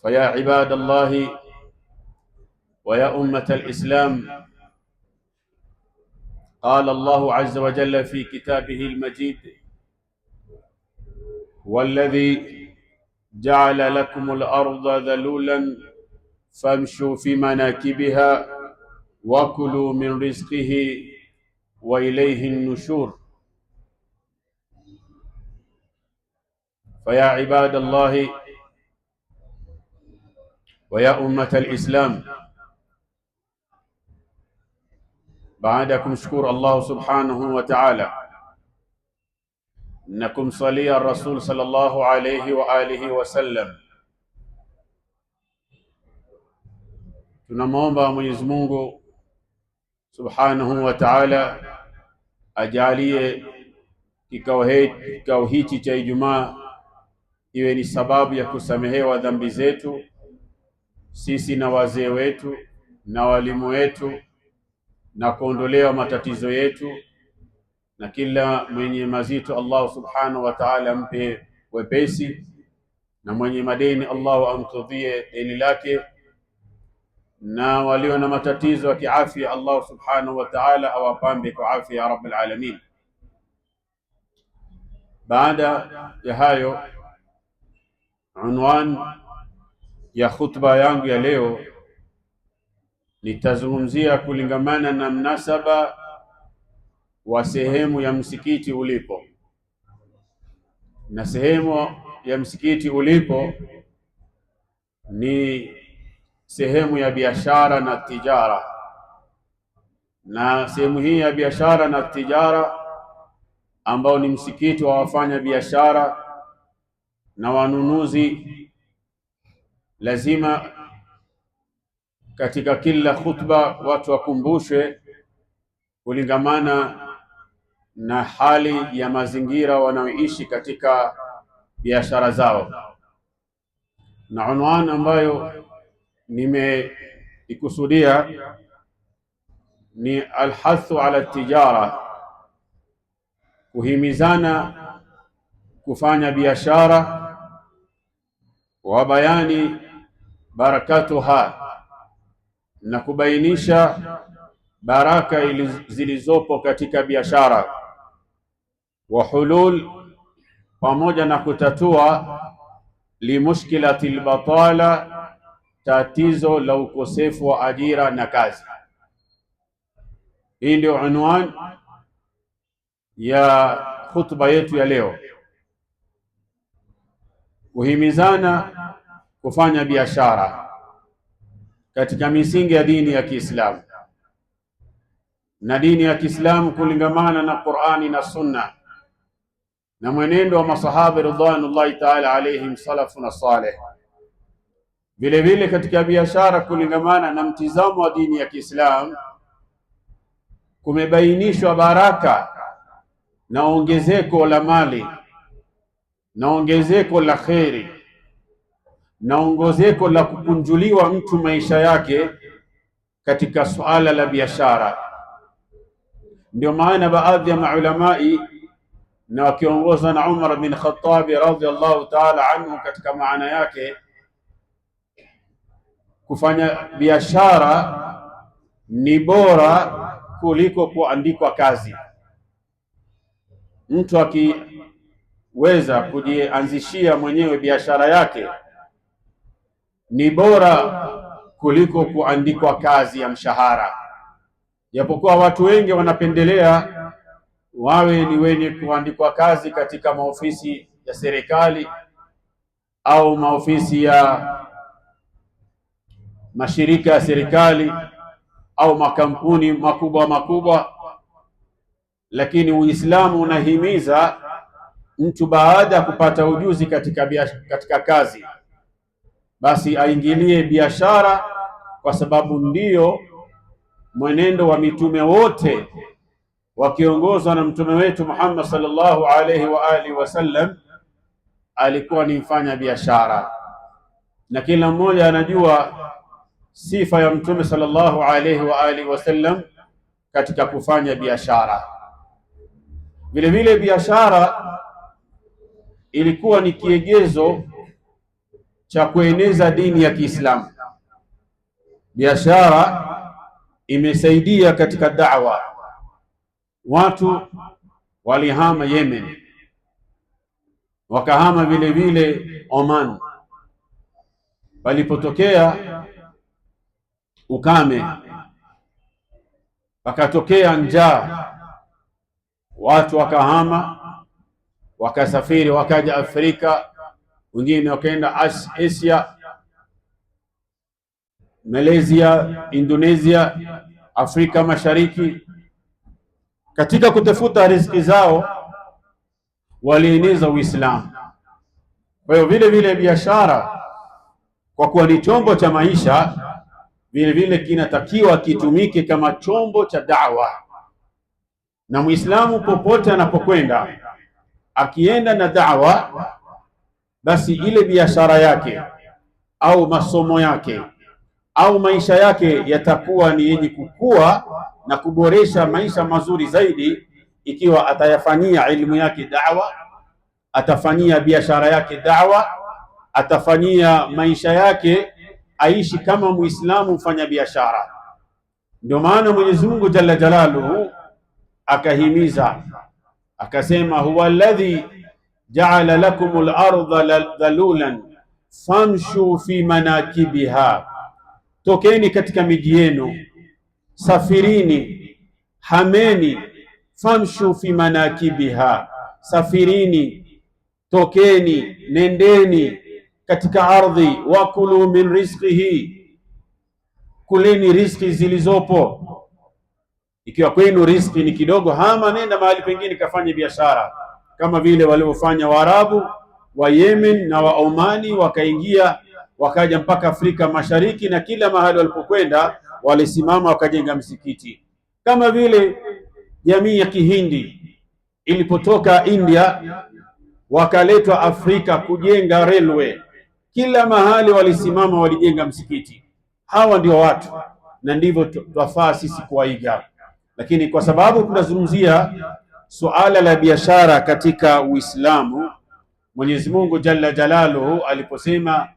فيا عباد الله ويا أمة الإسلام، قال الله عز وجل في كتابه المجيد: والذي جعل لكم الأرض ذلولا فامشوا في مناكبها وكلوا من رزقه وإليه النشور. فيا عباد الله ويا أمة الإسلام، بعدكم شكور الله سبحانه وتعالى نكم صلي الرسول صلى الله عليه وآله وسلم. Tunamwomba Mwenyezi Mungu Subhanahu wa Ta'ala ajalie kikao hichi cha Ijumaa iwe ni sababu ya kusamehewa dhambi zetu sisi na wazee wetu na walimu wetu, na kuondolewa matatizo yetu, na kila mwenye mazito Allah Subhanahu wa Ta'ala ampe wepesi, na mwenye madeni Allah amkidhie deni lake, na walio na matatizo ya kiafya Allah Subhanahu wa Ta'ala awapambe kwa afya ya Rabbil Alamin. Baada ya hayo, unwan ya khutba yangu ya leo nitazungumzia kulingamana na mnasaba wa sehemu ya msikiti ulipo. Na sehemu ya msikiti ulipo ni sehemu ya biashara na tijara, na sehemu hii ya biashara na tijara ambao ni msikiti wa wafanya biashara na wanunuzi, lazima katika kila khutba watu wakumbushwe kulingamana na hali ya mazingira wanaoishi katika biashara zao. Na unwani ambayo nimeikusudia ni alhathu ala tijara, kuhimizana kufanya biashara, wa bayani barakatuha, na kubainisha baraka zilizopo katika biashara, wa hulul, pamoja na kutatua limushkilati albatala, tatizo la ukosefu wa ajira na kazi. Hii ndio unwan ya khutba yetu ya leo, kuhimizana kufanya biashara katika misingi ya dini ya Kiislamu, na dini ya Kiislamu kulingamana na Qur'ani na Sunna na mwenendo wa masahaba ridwanullahi ta'ala alayhim salafuna salih. Vile vile katika biashara kulingamana na mtizamo wa dini ya Kiislamu kumebainishwa baraka na ongezeko la mali na ongezeko la kheri na ongezeko la kukunjuliwa mtu maisha yake katika suala la biashara. Ndio maana baadhi ya maulamai na wakiongozwa na Umar bin Khattab radhiyallahu ta'ala anhu, katika maana yake kufanya biashara ni bora kuliko kuandikwa kazi. Mtu akiweza kujianzishia mwenyewe biashara yake ni bora kuliko kuandikwa kazi ya mshahara, japokuwa watu wengi wanapendelea wawe ni wenye kuandikwa kazi katika maofisi ya serikali au maofisi ya mashirika ya serikali au makampuni makubwa makubwa. Lakini Uislamu unahimiza mtu baada ya kupata ujuzi katika kazi, basi aingilie biashara, kwa sababu ndiyo mwenendo wa mitume wote wakiongozwa na mtume wetu Muhammad sallallahu alaihi wa alihi wasallam alikuwa ni mfanya biashara, na kila mmoja anajua sifa ya mtume sallallahu alaihi wa alihi wasallam katika kufanya biashara. Vile vile biashara ilikuwa ni kiegezo cha kueneza dini ya Kiislamu. Biashara imesaidia katika da'wa. Watu walihama Yemen, wakahama vile vile Oman. Palipotokea ukame, pakatokea njaa, watu wakahama, wakasafiri, wakaja Afrika, wengine wakaenda Asia, Malaysia, Indonesia, Afrika Mashariki. Katika kutafuta riziki zao walieneza Uislamu. Kwa hiyo vile vile biashara, kwa kuwa ni chombo cha maisha, vile vile kinatakiwa kitumike kama chombo cha da'wa. Na Muislamu popote anapokwenda, akienda na da'wa, basi ile biashara yake au masomo yake au maisha yake yatakuwa ni yenye kukua na kuboresha maisha mazuri zaidi, ikiwa atayafanyia elimu yake da'wa, atafanyia biashara yake da'wa, atafanyia maisha yake aishi kama Muislamu mfanya biashara. Ndio maana Mwenyezi Mungu Jalla Jalaluhu akahimiza akasema, huwa alladhi ja'ala lakumul arda dhalulan famshu fi manakibiha, tokeni katika miji yenu, safirini, hameni, famshu fi manakibiha, safirini, tokeni, nendeni katika ardhi, wakulu min rizqihi, kuleni riziki zilizopo. Ikiwa kwenu riziki ni kidogo, hama, nenda mahali pengine kafanye biashara, kama vile waliofanya Waarabu wa Yemen na wa Omani, wakaingia wakaja mpaka Afrika Mashariki, na kila mahali walipokwenda walisimama wakajenga msikiti. Kama vile jamii ya Kihindi ilipotoka India wakaletwa Afrika kujenga railway, kila mahali walisimama walijenga msikiti. Hawa ndio watu, na ndivyo twafaa sisi kuwaiga. Lakini kwa sababu tunazungumzia suala la biashara katika Uislamu, Mwenyezi Mungu Jalla Jalaluhu aliposema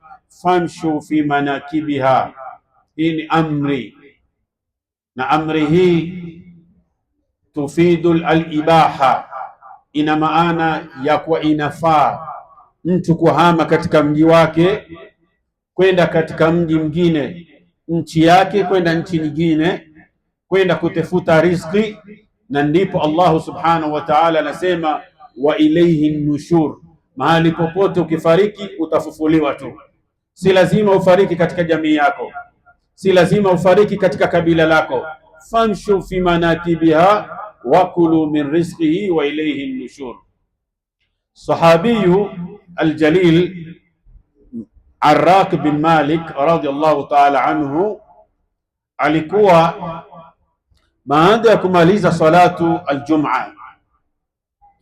famshu fi manakibiha, hii ni amri, na amri hii tufidu al-ibaha, ina maana ya kuwa inafaa mtu kuhama katika mji wake kwenda katika mji mwingine, nchi yake kwenda nchi nyingine, kwenda kutafuta riziki. Na ndipo Allah subhanahu wa ta'ala anasema wa ilayhi nushur, mahali popote ukifariki utafufuliwa tu. Si lazima ufariki katika jamii yako, si lazima ufariki katika kabila lako. famshu fi manakibiha wakulu min rizqihi wa ilayhi nushur. Sahabiyu aljalil Arraq bin Malik radhiyallahu ta'ala anhu alikuwa baada ya kumaliza salatu aljum'a,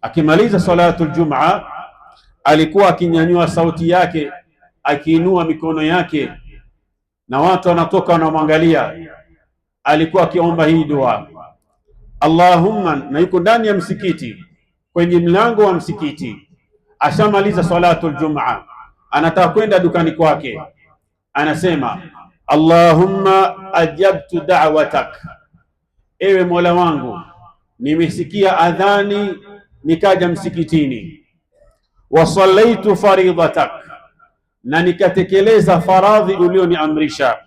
akimaliza salatu aljum'a alikuwa akinyanyua sauti yake, akiinua mikono yake, na watu wanatoka wanamwangalia. Alikuwa akiomba hii dua, Allahumma, na yuko ndani ya msikiti, kwenye mlango wa msikiti, ashamaliza salatu aljum'a, anataka kwenda dukani kwake, anasema Allahumma ajabtu da'watak, ewe Mola wangu nimesikia adhani nikaja msikitini, wa sallaitu faridatak, na nikatekeleza faradhi ulioniamrisha,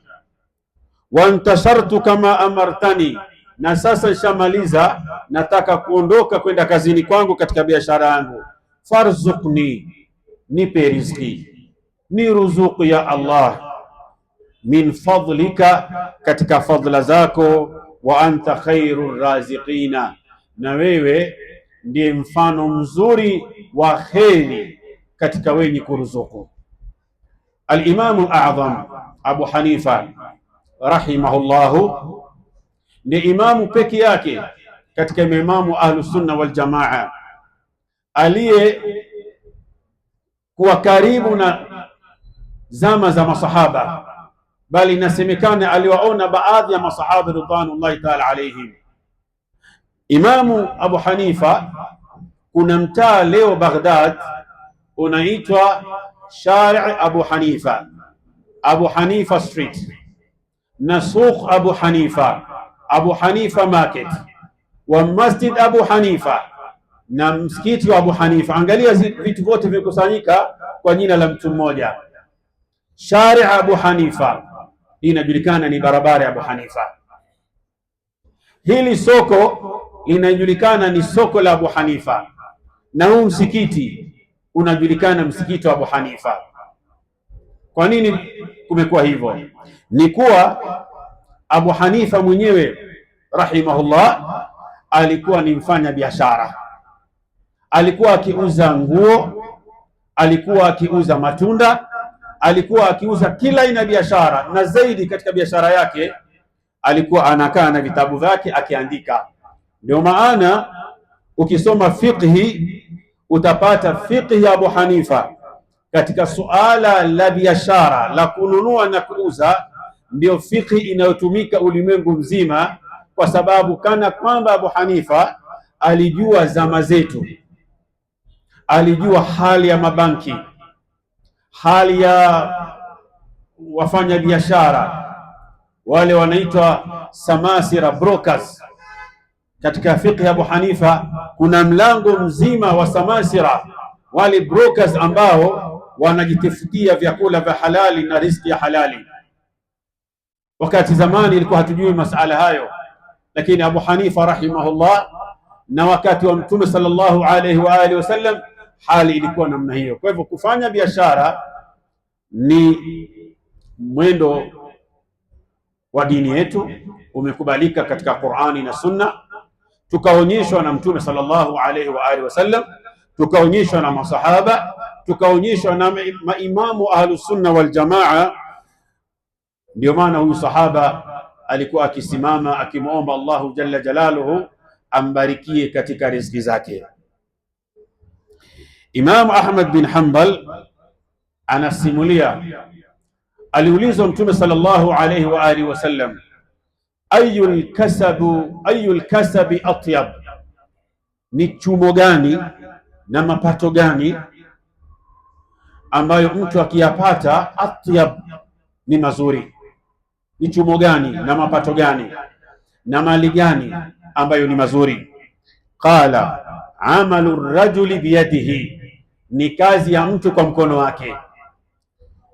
wa intashartu kama amartani, na sasa nishamaliza, nataka kuondoka kwenda kazini kwangu katika biashara yangu, farzuqni, nipe riziki, ni ruzuku ya Allah, min fadlika, katika fadla zako, wa anta khairur raziqina, na wewe ndiye mfano mzuri wa kheri katika wenye kuruzuku. Al-Imamu al-A'zam Abu Hanifa rahimahullahu ni imamu peke yake katika imamu Ahlus Sunna wal Jamaa aliye kuwa karibu na zama za masahaba, bali inasemekana aliwaona baadhi ya masahaba ridwanullahi ta'ala alayhim. Imamu Abu Hanifa, kuna mtaa leo Baghdad unaitwa Shari' Abu Hanifa, Abu Hanifa Street, na Suq Abu Hanifa, Abu Hanifa Market, wa Masjid Abu Hanifa, na msikiti wa Abu Hanifa. Angalia vitu vyote vimekusanyika kwa jina la mtu mmoja, Shari' Abu Hanifa. Hii inajulikana ni barabara ya Abu Hanifa. Hili soko linajulikana ni soko la Abu Hanifa, na huu msikiti unajulikana msikiti wa Abu Hanifa. Kwa nini kumekuwa hivyo? Ni kuwa Abu Hanifa mwenyewe rahimahullah alikuwa ni mfanya biashara, alikuwa akiuza nguo, alikuwa akiuza matunda, alikuwa akiuza kila aina biashara, na zaidi katika biashara yake alikuwa anakaa na vitabu vyake akiandika. Ndio maana ukisoma fiqhi utapata fiqhi ya Abu Hanifa katika suala la biashara la kununua na kuuza, ndio fiqhi inayotumika ulimwengu mzima, kwa sababu kana kwamba Abu Hanifa alijua zama zetu, alijua hali ya mabanki, hali ya wafanya biashara wale wanaitwa samasira brokers. Katika fiqh ya Abu Hanifa kuna mlango mzima wa samasira, wale brokers ambao wanajitafutia vyakula vya halali na riziki ya halali. Wakati zamani ilikuwa hatujui masala hayo, lakini Abu Hanifa rahimahullah na wakati wa Mtume sallallahu alayhi wa alihi wasallam hali ilikuwa namna hiyo. Kwa hivyo kufanya biashara ni mwendo wa dini yetu, umekubalika katika Qur'ani na Sunna, tukaonyeshwa na Mtume sallallahu alayhi wa alihi wasallam, tukaonyeshwa na masahaba, tukaonyeshwa na maimamu ahlus sunna wal jamaa. Ndio maana huyu sahaba alikuwa akisimama akimuomba Allahu jalla jalaluhu ambarikie katika riziki zake. Imam Ahmad bin Hanbal anasimulia, aliulizwa Mtume sallallahu alayhi wa alihi wasallam, ayul kasabi atyab, ni chumo gani na mapato gani ambayo mtu akiyapata atyab ni mazuri? Ni chumo gani na mapato gani na mali gani ambayo ni mazuri? Qala amalu rajuli biyadihi, ni kazi ya mtu kwa mkono wake.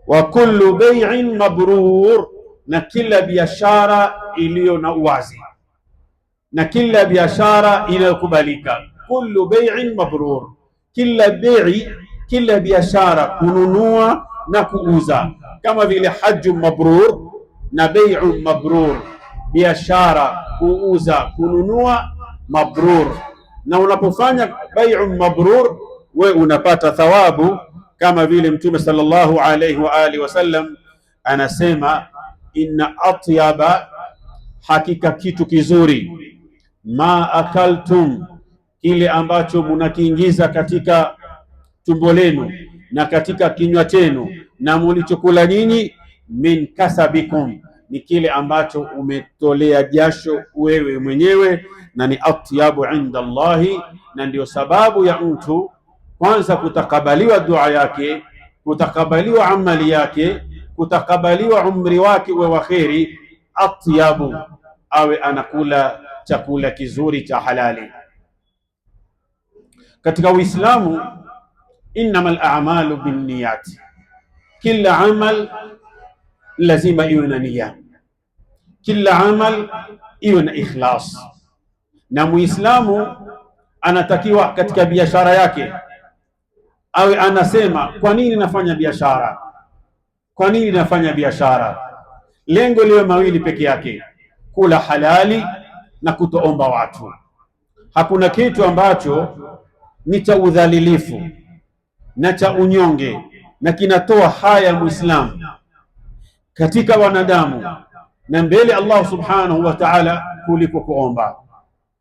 Wa kullu bay'in mabrur, na kila biashara iliyo na uwazi, na kila biashara inayokubalika. Kullu bay'in mabrur, kila bai'i, kila biashara, kununua na kuuza, kama vile hajju mabrur na bai'u mabrur, biashara kuuza kununua mabrur. Na unapofanya bai'u mabrur we unapata thawabu, kama vile Mtume sallallahu alayhi wa alihi wasallam anasema, inna atyaba, hakika kitu kizuri, ma akaltum, kile ambacho munakiingiza katika tumbo lenu na katika kinywa chenu na mulichokula nyinyi, min kasabikum, ni kile ambacho umetolea jasho wewe mwenyewe, na ni atyabu inda Allahi. Na ndio sababu ya mtu kwanza kutakabaliwa dua yake, kutakabaliwa amali yake, kutakabaliwa umri wake uwe wa kheri, atyabu, awe anakula chakula kizuri cha halali. Katika Uislamu, innamal a'malu binniyat, kila amal lazima iwe na nia, kila amal iwe na ikhlas. Na Muislamu anatakiwa katika biashara yake awe anasema, kwa nini nafanya biashara? Kwa nini nafanya biashara? Lengo liwe mawili peke yake, kula halali na kutoomba watu. Hakuna kitu ambacho ni cha udhalilifu na cha unyonge na kinatoa haya Muislamu katika wanadamu na mbele Allah subhanahu wa ta'ala kuliko kuomba.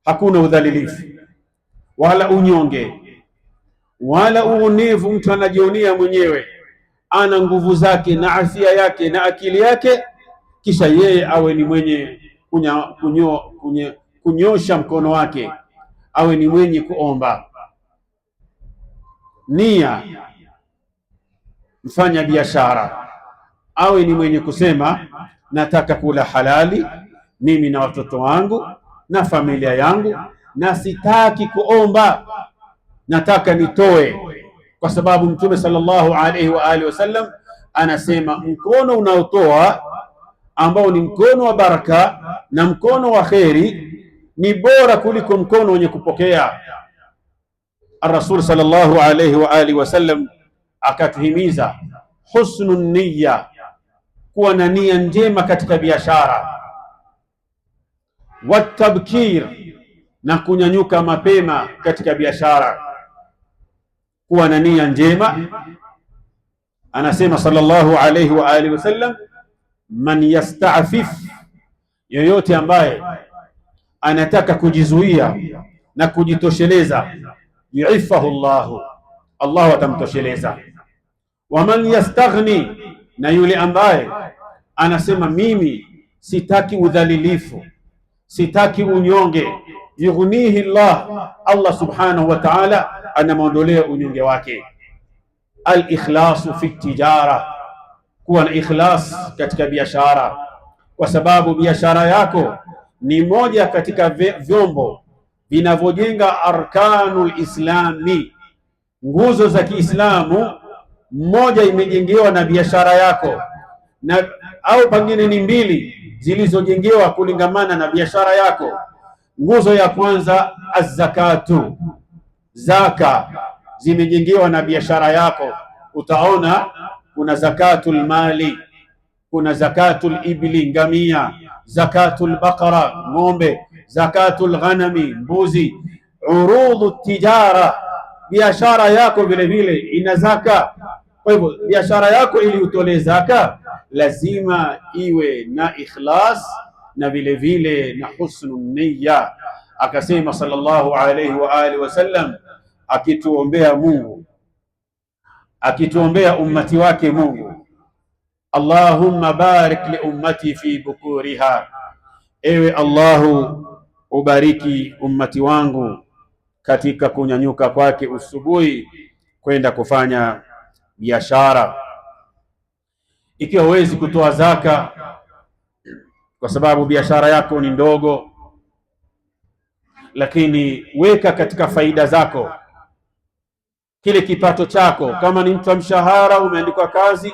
Hakuna udhalilifu wala unyonge wala uonevu. Mtu anajionia mwenyewe ana nguvu zake na afya yake na akili yake, kisha yeye awe ni mwenye kunyosha mkono wake, awe ni mwenye kuomba. Nia mfanya biashara awe ni mwenye kusema nataka kula halali mimi na watoto wangu na familia yangu, na sitaki kuomba, nataka nitoe, kwa sababu Mtume sallallahu alaihi wa alihi wasallam anasema mkono unaotoa ambao ni mkono wa baraka na mkono wa kheri ni bora kuliko mkono wenye kupokea. Ar-Rasul sallallahu alaihi wa alihi wasallam akatuhimiza husnun niyya, kuwa na nia njema katika biashara, watabkir, na kunyanyuka mapema katika biashara, kuwa na nia njema. Anasema sallallahu alaihi wa alihi wasallam, man yasta'fif, yoyote ambaye anataka kujizuia na kujitosheleza, yuifahu Allahu, Allah atamtosheleza. Wa man yastaghni, na yule ambaye anasema mimi sitaki udhalilifu, sitaki unyonge, yughnihi Allah, Allah subhanahu wa ta'ala anamwondolea unyonge wake. Al-ikhlasu fi tijara, kuwa na ikhlas katika biashara, kwa sababu biashara yako ni moja katika vyombo vinavyojenga arkanul islami, nguzo za Kiislamu. Mmoja imejengewa na biashara yako, na au pengine ni mbili zilizojengewa kulingamana na biashara yako. Nguzo ya kwanza az-zakatu, zaka zimejengewa na biashara yako. Utaona kuna zakatul mali, kuna zakatul ibli, ngamia, zakatul baqara, ng'ombe, zakatul ghanami, mbuzi. Urudhu tijara, biashara yako vile vile ina zaka. Kwa hivyo biashara yako ili utolee zaka lazima iwe na ikhlas na vile vile na husnun niyya. Akasema sallallahu alayhi wa alihi wasallam, akituombea Mungu, akituombea ummati wake Mungu, Allahumma barik li ummati fi bukuriha, ewe Allahu ubariki ummati wangu katika kunyanyuka kwake usubuhi kwenda kufanya biashara. Ikiwa huwezi kutoa zaka kwa sababu biashara yako ni ndogo, lakini weka katika faida zako kile kipato chako. Kama ni mtu wa mshahara, umeandikwa kazi,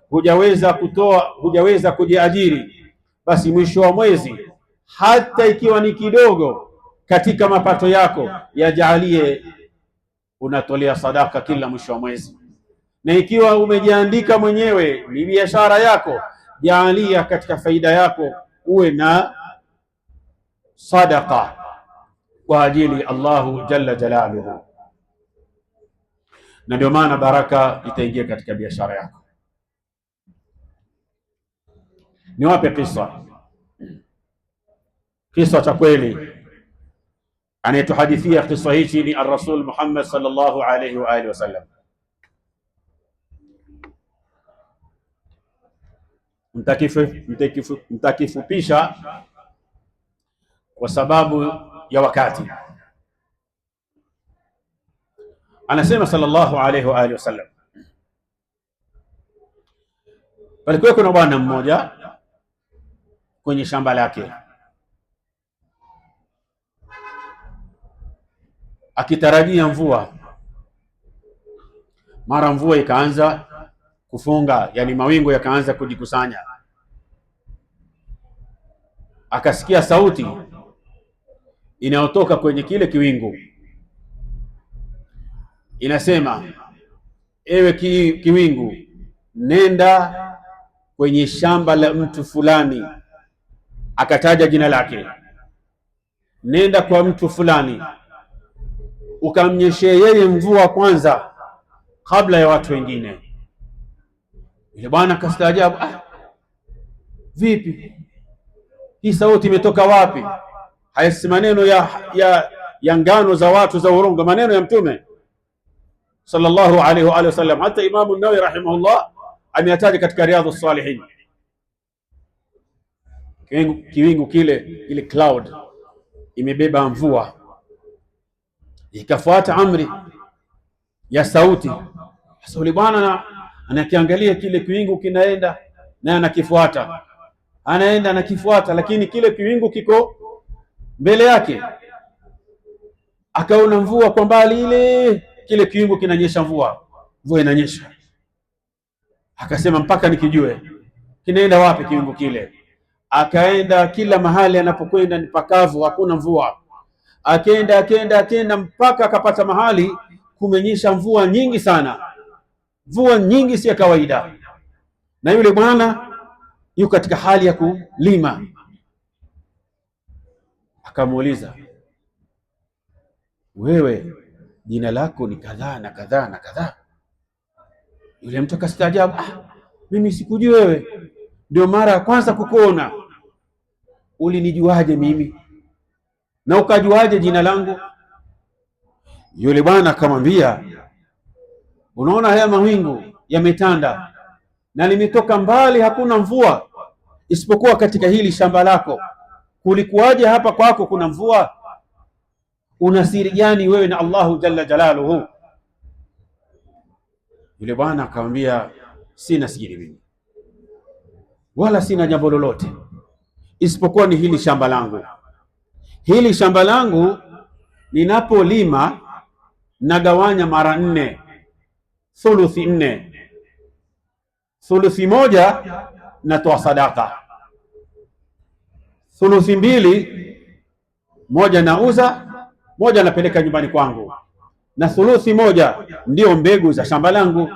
hujaweza kutoa, hujaweza kujiajiri, basi mwisho wa mwezi, hata ikiwa ni kidogo katika mapato yako, yajalie unatolea sadaka kila mwisho wa mwezi. Na ikiwa umejiandika mwenyewe, ni biashara yako, jaalia katika faida yako uwe na sadaka kwa ajili Allahu jalla jalaluhu, na ndio maana baraka itaingia katika biashara yako. Niwape kisa cha kweli. Anayetuhadithia kisa hichi ni ar-Rasul Muhammad sallallahu alayhi wa alihi wasallam. Mtakifupisha kwa sababu ya wakati. Anasema sallallahu alayhi wa alihi wasallam, palikuwa kuna bwana mmoja kwenye shamba lake akitarajia mvua. Mara mvua ikaanza kufunga, yani mawingu yakaanza kujikusanya. Akasikia sauti inayotoka kwenye kile kiwingu, inasema, ewe kiwingu, nenda kwenye shamba la mtu fulani. Akataja jina lake, nenda kwa mtu fulani ukamnyeshee yeye mvua kwanza kabla ya watu wengine. Yule bwana akastaajabu, vipi hii sauti imetoka wapi? Haya si maneno ya ngano za watu za urongo, maneno ya Mtume sallallahu alaihi wa alihi wasallam. Hata Imamu Nawawi rahimahullah ameyataja katika Riyadhus Salihin. Kiwingu kile cloud imebeba mvua, ikafuata amri ya sauti. Sasa yule bwana anakiangalia kile kiwingu kinaenda naye anakifuata, anaenda anakifuata, lakini kile kiwingu kiko mbele yake. Akaona mvua kwa mbali, ile kile kiwingu kinanyesha mvua inanyesha. Akasema mpaka nikijue kinaenda wapi kiwingu kile. Akaenda kila mahali anapokwenda ni pakavu, hakuna mvua. Akenda mpaka akapata mahali kumenyesha mvua nyingi sana, mvua nyingi si ya kawaida. Na yule bwana yuko katika hali ya kulima. Akamuuliza, wewe jina lako ni kadhaa na kadhaa na kadhaa? Yule mtu akastaajabu, mimi sikujui wewe, ndio mara ya kwanza kukuona. Ulinijuaje mimi na ukajuaje jina langu? Yule bwana akamwambia, unaona haya mawingu yametanda na limetoka mbali, hakuna mvua isipokuwa katika hili shamba lako. Kulikuwaje hapa kwako kuna mvua? Una siri gani wewe na Allahu jalla jalaluhu? Yule bwana akamwambia, sina siri mimi, wala sina jambo lolote isipokuwa ni hili shamba langu. Hili shamba langu ninapolima nagawanya mara 4, thuluthi 4. Thuluthi moja natoa sadaka, thuluthi 2 moja nauza, moja napeleka nyumbani kwangu, na thuluthi moja ndio mbegu za shamba langu.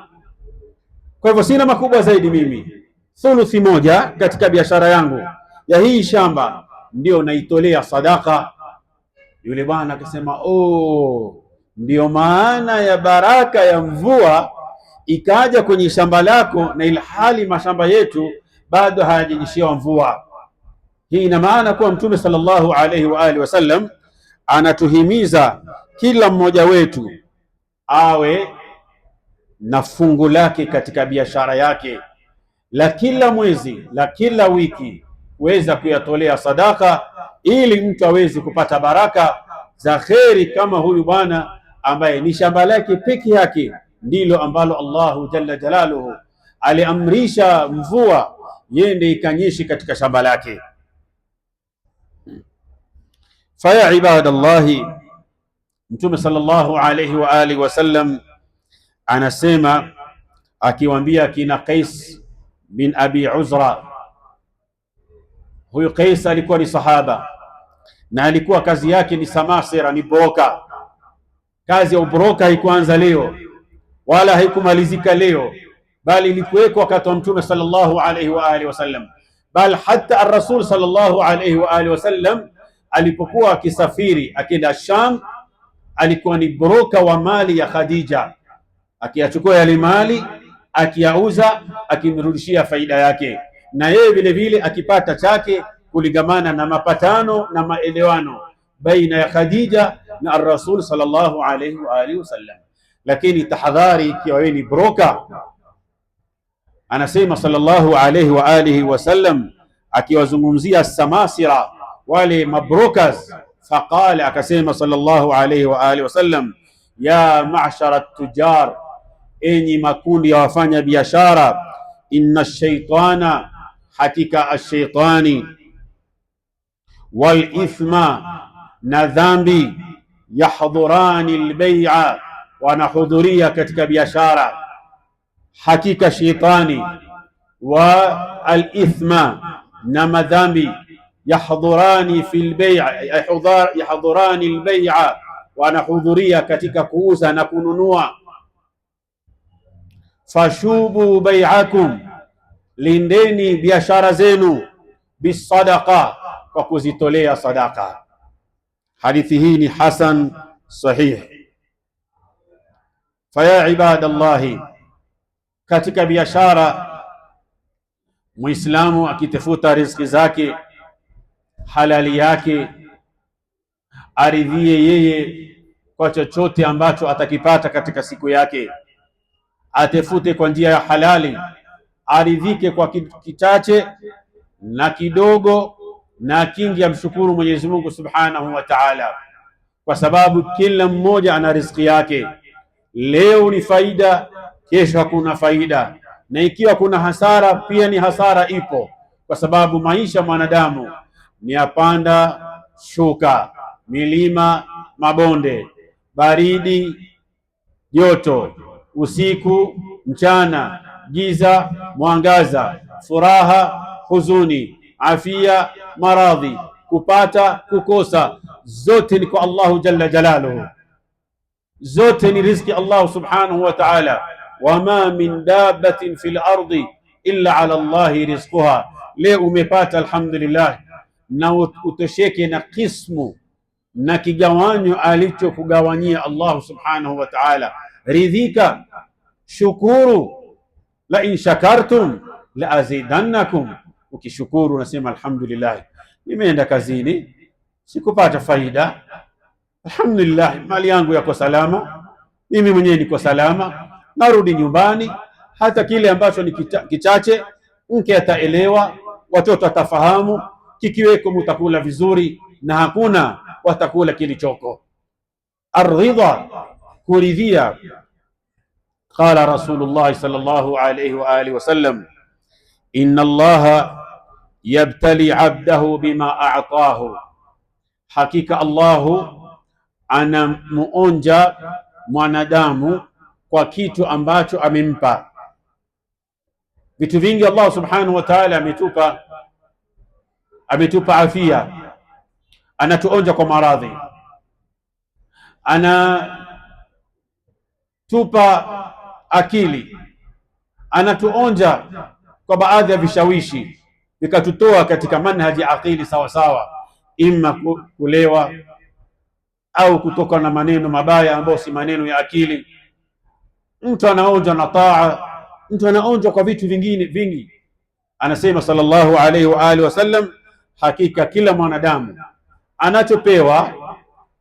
Kwa hivyo sina makubwa zaidi mimi. Thuluthi moja katika biashara yangu ya hii shamba ndio naitolea sadaka. Yule bwana akasema, ndio maana ya baraka ya mvua ikaja kwenye shamba lako, na ilhali mashamba yetu bado hayajanyeshewa mvua. Hii ina maana kuwa Mtume sallallahu alaihi wa alihi wasallam anatuhimiza kila mmoja wetu awe na fungu lake katika biashara yake la kila mwezi, la kila wiki, kuweza kuyatolea sadaka, ili mtu aweze kupata baraka za kheri kama huyu bwana ambaye ni shamba lake peke yake ndilo ambalo Allahu jalla jalaluhu aliamrisha mvua yende ikanyeshi katika shamba lake. Faya ibadallahi, Mtume sallallahu alayhi wa alihi wasallam anasema akiwaambia kina Qais bin Abi Uzra. Huyu Qais alikuwa ni sahaba na alikuwa kazi yake ni samasira, ni broka. Kazi ya ubroka haikuanza leo wala haikumalizika leo, bali ilikuwekwa wakati wa Mtume sallallahu alayhi wa alihi wasallam. Bal hata ar-Rasul sallallahu alayhi wa alihi wasallam alipokuwa akisafiri akienda Sham, alikuwa ni broka wa mali ya Khadija, akiyachukua yale mali akiyauza, akimrudishia faida yake, na yeye vile vile akipata chake kulingamana na mapatano na maelewano baina ya Khadija na ar-Rasul sallallahu alayhi wa alihi wasallam. Lakini tahadhari ikiwa wewe ni broka. Anasema sallallahu alayhi wa alihi wasallam akiwazungumzia samasira, wale mabrokas, faqala, akasema sallallahu alayhi wa alihi wasallam, ya ma'shara at-tujar, enyi makundi ya wafanya biashara, inna ash-shaytana, hakika ash-shaytani, wal ithma, na dhambi, yahdhurani al-bay'a, wanahudhuria katika biashara. Hakika shaytani wa al-ithma, na madhambi, yahdhurani fil bay'a, yahdhurani al-bay'a, wanahudhuria katika kuuza na kununua. Fashubu bai'akum, lindeni biashara zenu, bisadaqa, kwa kuzitolea sadaka. Hadithi hii ni hasan sahih. Faya ibadallahi, katika biashara Muislamu akitafuta riziki zake, halali yake, aridhie yeye kwa chochote ambacho atakipata katika siku yake, atafute kwa njia ya halali, aridhike kwa kichache na kidogo na kingi, amshukuru Mwenyezi Mungu Subhanahu wa Ta'ala, kwa sababu kila mmoja ana riziki yake. Leo ni faida, kesho hakuna faida, na ikiwa kuna hasara pia ni hasara ipo, kwa sababu maisha mwanadamu ni yapanda shuka, milima mabonde, baridi joto, usiku mchana, giza mwangaza, furaha huzuni, afia maradhi, kupata kukosa, zote ni kwa Allahu jalla jalaluhu, zote ni riziki Allah subhanahu wa ta'ala. Wama min dabbatin fil ardi illa ala Allahi rizquha. Leo umepata alhamdulillah, na utosheke na kismu na kigawanyo alichokugawanyia Allah subhanahu wa ta'ala. Ridhika, shukuru, la in shakartum la azidannakum. Ukishukuru unasema alhamdulillah, nimeenda kazini sikupata faida, alhamdulillah, mali yangu yako salama, mimi mwenyewe niko salama, narudi nyumbani, hata kile ambacho ni kichache mke ataelewa, watoto atafahamu, kikiweko mutakula vizuri na hakuna watakula kilichoko. Ar-ridha, kuridhia. Qala Rasulullah sallallahu alayhi wa alihi wasallam, inna Allaha yabtali abdahu bima a'tahu, hakika Allahu anamuonja mwanadamu kwa kitu ambacho amempa. Vitu vingi Allah subhanahu wa ta'ala ametupa afia, anatuonja kwa maradhi, anatupa akili, anatuonja kwa baadhi ya vishawishi vikatutoa katika manhaji akili sawa sawa, imma kulewa au kutoka na maneno mabaya ambayo si maneno ya akili. Mtu anaonja na taa, mtu anaonja kwa vitu vingine vingi. Anasema sallallahu alayhi wa alihi wasallam, hakika kila mwanadamu anachopewa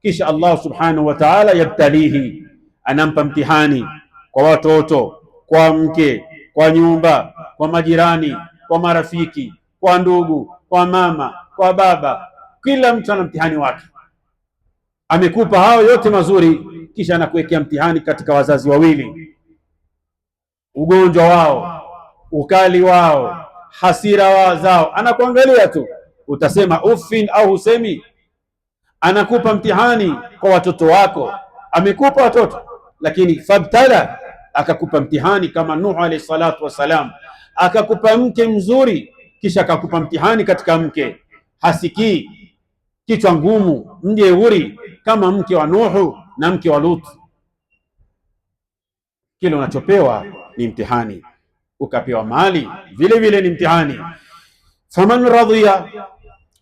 kisha Allah subhanahu wa ta'ala yabtalihi, anampa mtihani, kwa watoto, kwa mke, kwa nyumba, kwa majirani, kwa marafiki, kwa ndugu, kwa mama, kwa baba. Kila mtu ana mtihani wake. Amekupa hao yote mazuri, kisha anakuwekea mtihani katika wazazi wawili, ugonjwa wao, ukali wao, hasira zao, anakuangalia tu, utasema uffin au husemi. Anakupa mtihani kwa watoto wako, amekupa watoto lakini fabtala, akakupa mtihani kama Nuh alayhi salatu wasalam. Akakupa mke mzuri, kisha akakupa mtihani katika mke, hasikii, kichwa ngumu, mjeuri kama mke wa Nuhu na mke wa Lut. Kile unachopewa ni mtihani. Ukapewa mali vile vile ni mtihani. Faman radhiya,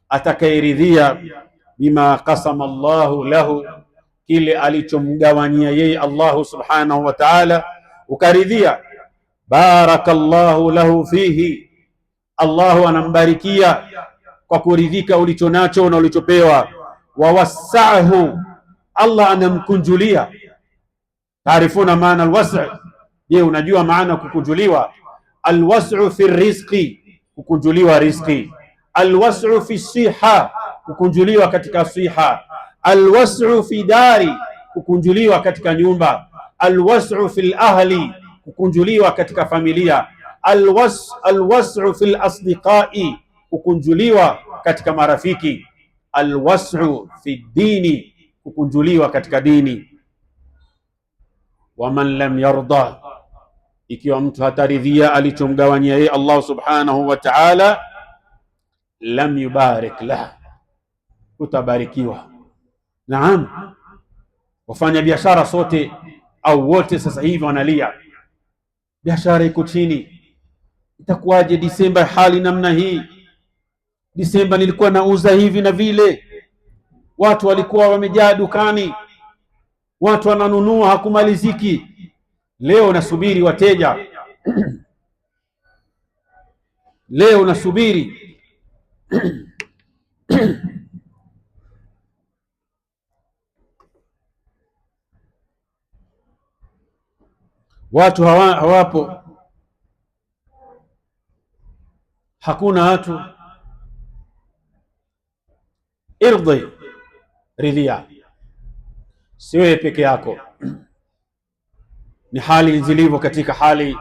atakayeridhia bima qasama Allahu lahu, kile alichomgawanyia yeye Allahu subhanahu wa ta'ala, ukaridhia, barakallahu lahu fihi, Allahu anambarikia kwa kuridhika ulicho nacho na ulichopewa. Wawassahu, Allah anamkunjulia. Taarifuna maana alwas'u? Je, unajua maana kukunjuliwa? Alwas'u fi rizqi, kukunjuliwa rizqi. Alwas'u fi siha, kukunjuliwa katika siha. Alwas'u fi dari, kukunjuliwa katika nyumba. Alwas'u fil ahli, kukunjuliwa katika familia. Alwas'u fil asdiqai, kukunjuliwa katika marafiki. Alwas'u fi dini, kukunjuliwa katika dini. Waman lam yarda, ikiwa mtu hataridhia alichomgawanyia yeye Allah subhanahu wa ta'ala, lam yubarik lah, utabarikiwa. Naam, wafanya biashara sote au wote sasa hivi wanalia, biashara iko chini, itakuwaje Disemba hali namna hii? Disemba nilikuwa nauza hivi na vile, watu walikuwa wamejaa dukani, watu wananunua hakumaliziki. Leo nasubiri wateja leo nasubiri watu hawapo, hakuna watu. Irdi, ridhia, siwe peke yako. ni hali zilivyo katika hali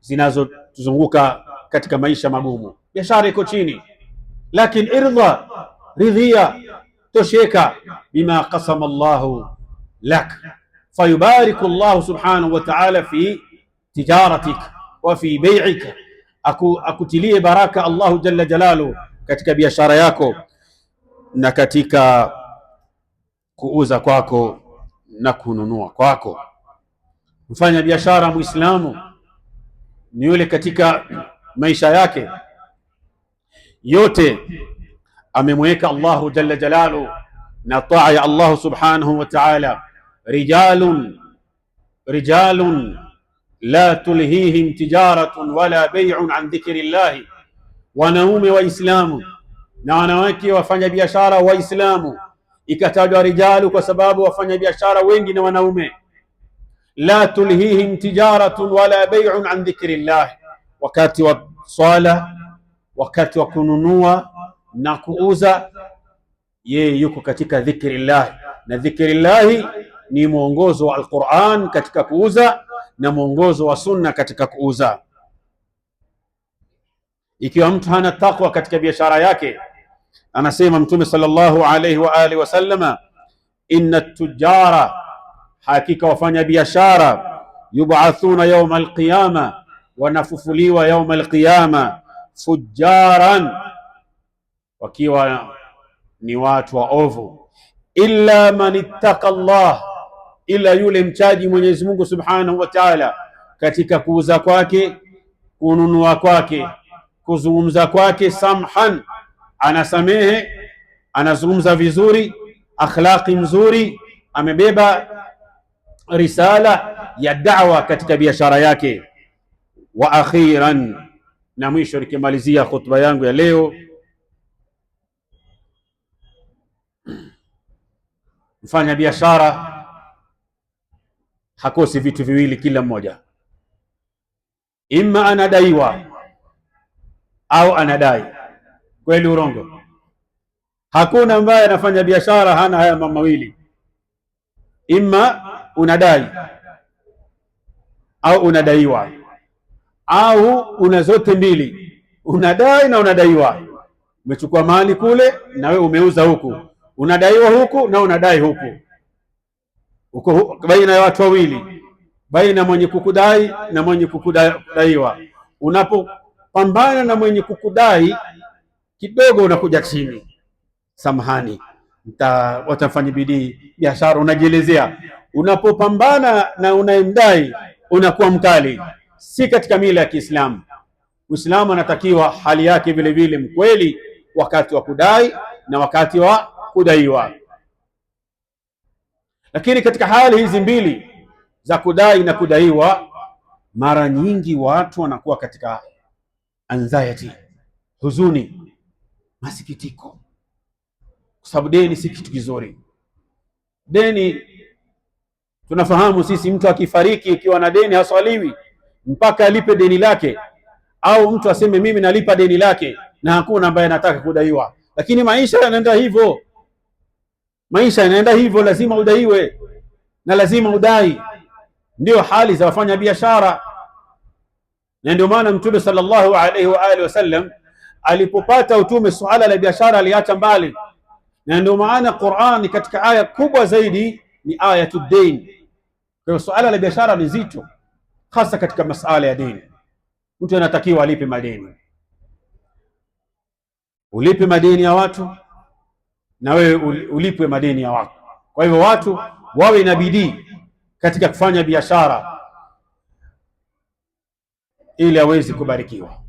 zinazotuzunguka katika maisha magumu. Biashara iko chini, lakini ridhia, tosheka bima qasama Allahu lak, fayubariku Allahu subhanahu wa ta'ala fi tijaratik wa fi bai'ika, akutilie baraka Allahu jalla jalalu katika biashara yako na katika kuuza kwako na kununua kwako. Mfanya biashara Muislamu ni yule katika maisha yake yote amemweka Allahu jalla jalalu na taa ya Allah subhanahu wa ta'ala. Rijalun la tulhihim tijaratun wala bay'un an dhikrillahi, wanaume waislamu na wanawake wafanya biashara waislamu. Ikatajwa rijalu kwa sababu wafanya biashara wengi na wanaume. La tulhihim tijaratun wala bay'un an dhikrillah, wakati wa swala, wakati wa kununua na kuuza, yeye yuko katika dhikrillah. Na dhikrillah ni mwongozo wa Al-Qur'an katika kuuza na mwongozo wa sunna katika kuuza. Ikiwa mtu hana takwa katika biashara yake, anasema Mtume sallallahu alayhi wa alihi wasallama, inna tujara, hakika wafanya biashara, yub'athuna yawma alqiyama, wanafufuliwa yawma alqiyama, fujaran, wakiwa ni watu waovu. Illa man ittaqa Allah, ila yule mchaji Mwenyezi Mungu subhanahu wa ta'ala katika kuuza kwake, kununua kwake, kuzungumza kwake, samhan, anasamehe, anazungumza vizuri, akhlaqi mzuri, amebeba risala ya da'wa katika biashara yake. Wa akhiran, na mwisho nikimalizia khutba yangu ya leo, mfanya biashara hakosi vitu viwili kila mmoja, imma anadaiwa au anadai. Kweli urongo? Hakuna ambaye anafanya biashara hana haya mambo mawili, imma unadai au unadaiwa, au una zote mbili, unadai na unadaiwa. Umechukua mali kule na wewe umeuza huku, unadaiwa huku na unadai huku, uko baina ya watu wawili, baina mwenye kukudai na mwenye kukudaiwa. Unapopambana na mwenye kukudai kidogo, unakuja chini, samahani, watafanya bidii, biashara, unajielezea. Unapopambana na unayemdai unakuwa mkali, si katika mila ya Kiislamu. Muislamu anatakiwa hali yake vile vile mkweli wakati wa kudai na wakati wa kudaiwa. Lakini katika hali hizi mbili za kudai na kudaiwa, mara nyingi watu wanakuwa katika anxiety, huzuni, masikitiko, kwa sababu deni si kitu kizuri. Deni tunafahamu sisi, mtu akifariki ikiwa na deni haswaliwi mpaka alipe deni lake, au mtu aseme mimi nalipa deni lake, na hakuna ambaye anataka kudaiwa. Lakini maisha yanaenda hivyo, maisha yanaenda hivyo, lazima udaiwe na lazima udai. Ndio hali za wafanya biashara, na ndio maana Mtume sallallahu alaihi wa alihi wasallam alipopata utume, suala la biashara aliacha mbali. Na ndio maana Qur'ani katika aya kubwa zaidi ni ayatud dain. Kwa hiyo suala la biashara ni zito, hasa katika masala ya dini. Mtu anatakiwa alipe madeni, ulipe madeni ya watu na wewe ulipwe madeni ya watu. Kwa hivyo watu wawe na bidii katika kufanya biashara ili aweze kubarikiwa.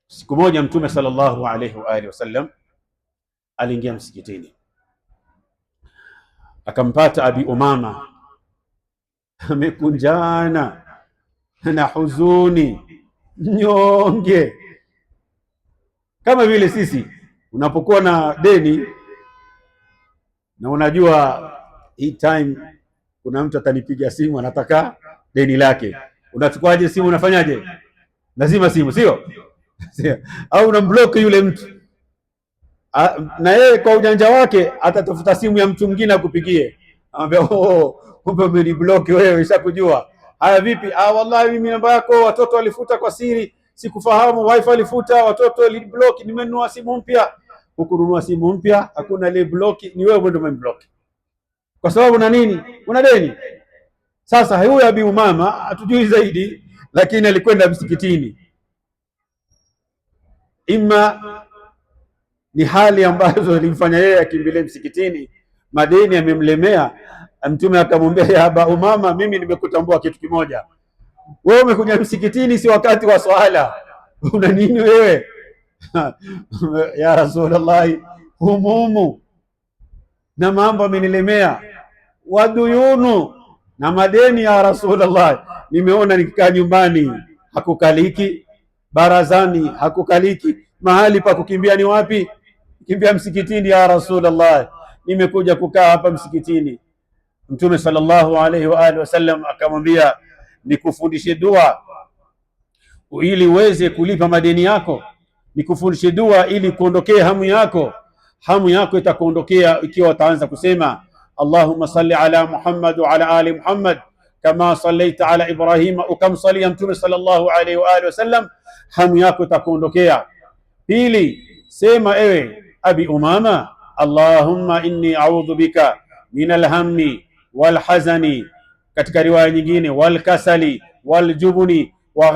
Siku moja Mtume sallallahu alaihi wa alihi wasallam aliingia msikitini, akampata Abi Umama amekunjana na huzuni, nyonge, kama vile sisi unapokuwa na deni na unajua hii time kuna mtu atanipiga simu anataka deni lake, unachukuaje simu? Unafanyaje? Lazima simu, sio? Au unamblock yule mtu, na yeye kwa ujanja wake atatafuta simu ya mtu mwingine akupigie, anambia kumbe umeniblock wewe, ishakujua. Haya vipi? Wallahi mimi namba yako watoto walifuta kwa siri, sikufahamu, wifi alifuta, watoto waliblock, nimenunua simu mpya. Hukununua simu mpya, hakuna ile block, ni wewe ndio umemblock. Kwa sababu na nini? Una deni. Sasa huyu Abi Umama hatujui zaidi, lakini alikwenda msikitini. Ima ni hali ambazo ilimfanya yeye akimbilie msikitini, madeni yamemlemea. Mtume akamwambia, ya Aba Umama, mimi nimekutambua kitu kimoja, wewe umekuja msikitini si wakati wa swala, una nini wewe? Ya Rasulullah, humumu na mambo amenilemea, waduyunu na madeni ya Rasulullah. Nimeona nikikaa nyumbani hakukaliki, barazani hakukaliki, mahali pa kukimbia ni wapi? Kimbia msikitini ya Rasulullah, nimekuja kukaa hapa msikitini. Mtume sallallahu alaihi wa alihi wasallam akamwambia, nikufundishe dua ili uweze kulipa madeni yako, nikufundishe dua ili kuondokee hamu yako. Hamu yako itakuondokea ikiwa utaanza kusema Allahumma salli ala Muhammad wa ala ali Muhammad kama sallaita ala Ibrahim, ukamsalia Mtume sallallahu alaihi wa alihi wasallam, hamu yako itakuondokea. Pili, sema ewe Abi Umama, Allahumma inni a'udhu bika min alhammi walhazani, katika riwaya nyingine walkasali waljubni wa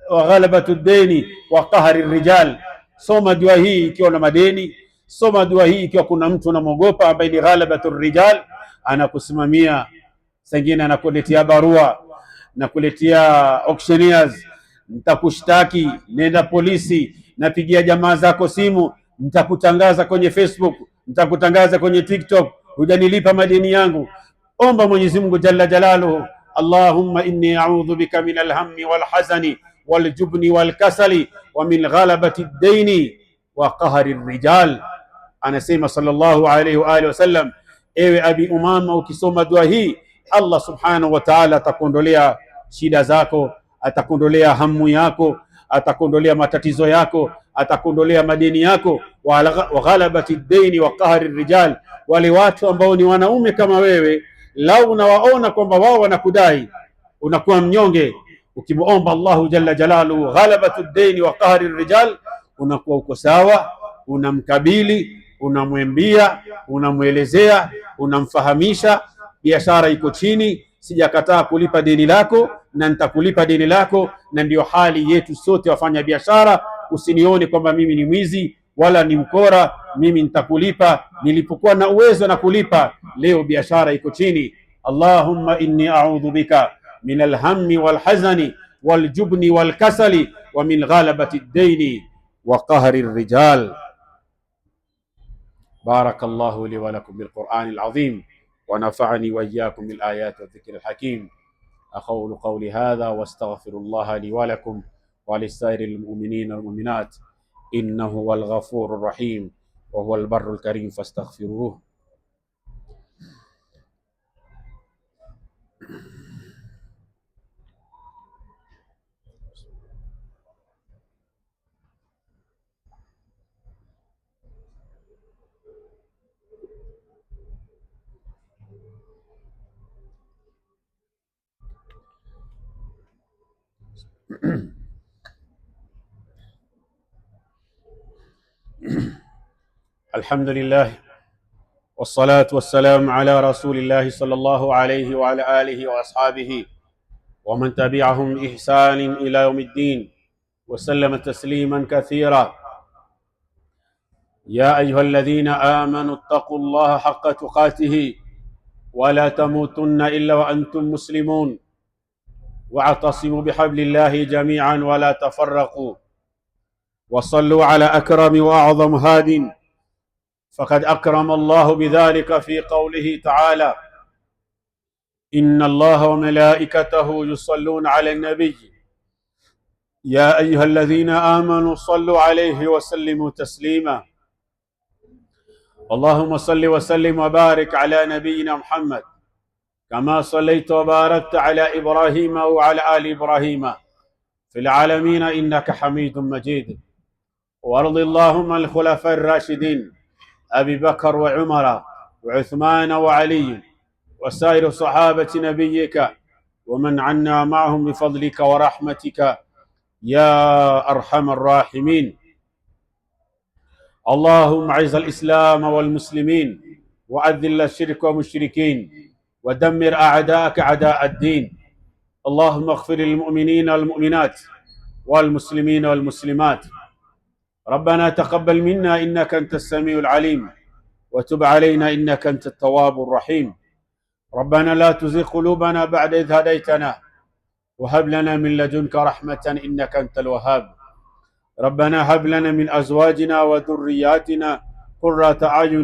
ghalabatu deni wa qahri rijal. Soma dua hii ikiwa na madeni, soma dua hii ikiwa kuna mtu unamwogopa ambaye ni ghalabatu rijal, anakusimamia. Sengine anakuletea barua, nakuletea auctioneers, nitakushtaki, nenda polisi, napigia jamaa zako simu, nitakutangaza kwenye Facebook, nitakutangaza kwenye TikTok, hujanilipa madeni yangu. Omba Mwenyezi Mungu jalla jalaluhu, Allahumma inni a'udhu bika min alhammi walhazani waljubni walkasali wa min ghalabati ad-daini wa qahri rijal. Anasema sallallahu alayhi wa alihi wasallam, ewe Abi Umama, ukisoma dua hii Allah subhanahu wa ta'ala atakuondolea shida zako, atakuondolea hamu yako, atakuondolea matatizo yako, atakuondolea madeni yako. Wa ghalabati ad-daini wa qahri rijal, wale watu ambao ni wanaume kama wewe, lau unawaona kwamba wao wanakudai, unakuwa mnyonge, ukimuomba Allahu jalla jalaluhu ghalabatu ad-daini wa qahri rijal, unakuwa uko sawa, unamkabili, unamwambia, unamwelezea, unamfahamisha biashara iko chini, sijakataa kulipa deni lako na nitakulipa deni lako. Na ndio hali yetu sote wafanya biashara. Usinione kwamba mimi ni mwizi wala ni mkora, mimi nitakulipa nilipokuwa na uwezo na kulipa. Leo biashara iko chini. Allahumma inni a'udhu bika min alhammi walhazani waljubni walkasali wa min ghalabati ad-daini wa qahri rijal. Barakallahu li wa lakum bil Qur'anil azim wa nafa'ani wa iyyakum bil ayati wadh-dhikril hakim. أقول قولي هذا واستغفر الله لي ولكم ولسائر المؤمنين والمؤمنات إنه هو الغفور الرحيم وهو البر الكريم فاستغفروه. الحمد لله والصلاة والسلام على رسول الله صلى الله عليه وعلى آله وأصحابه ومن تبعهم بإحسان إلى يوم الدين وسلم تسليما كثيرا. يا أيها الذين آمنوا اتقوا الله حق تقاته ولا تموتن إلا وأنتم مسلمون واعتصموا بحبل الله جميعا ولا تفرقوا وصلوا على أكرم وأعظم هاد، فقد أكرم الله بذلك في قوله تعالى: إن الله وملائكته يصلون على النبي يا أيها الذين آمنوا صلوا عليه وسلموا تسليما. اللهم صل وسلم وبارك على نبينا محمد كما صليت وباركت على إبراهيم وعلى آل إبراهيم في العالمين إنك حميد مجيد. وارض اللهم عن الخلفاء الراشدين أبي بكر وعمر وعثمان وعلي وسائر صحابة نبيك ومن عنا معهم بفضلك ورحمتك يا أرحم الراحمين. اللهم أعز الإسلام والمسلمين وأذل الشرك والمشركين ودمر أعداءك أعداء الدين. اللهم اغفر للمؤمنين والمؤمنات والمسلمين والمسلمات. ربنا تقبل منا إنك أنت السميع العليم وتب علينا إنك أنت التواب الرحيم. ربنا لا تزغ قلوبنا بعد إذ هديتنا وهب لنا من لدنك رحمة إنك أنت الوهاب. ربنا هب لنا من أزواجنا وذرياتنا قرة أعين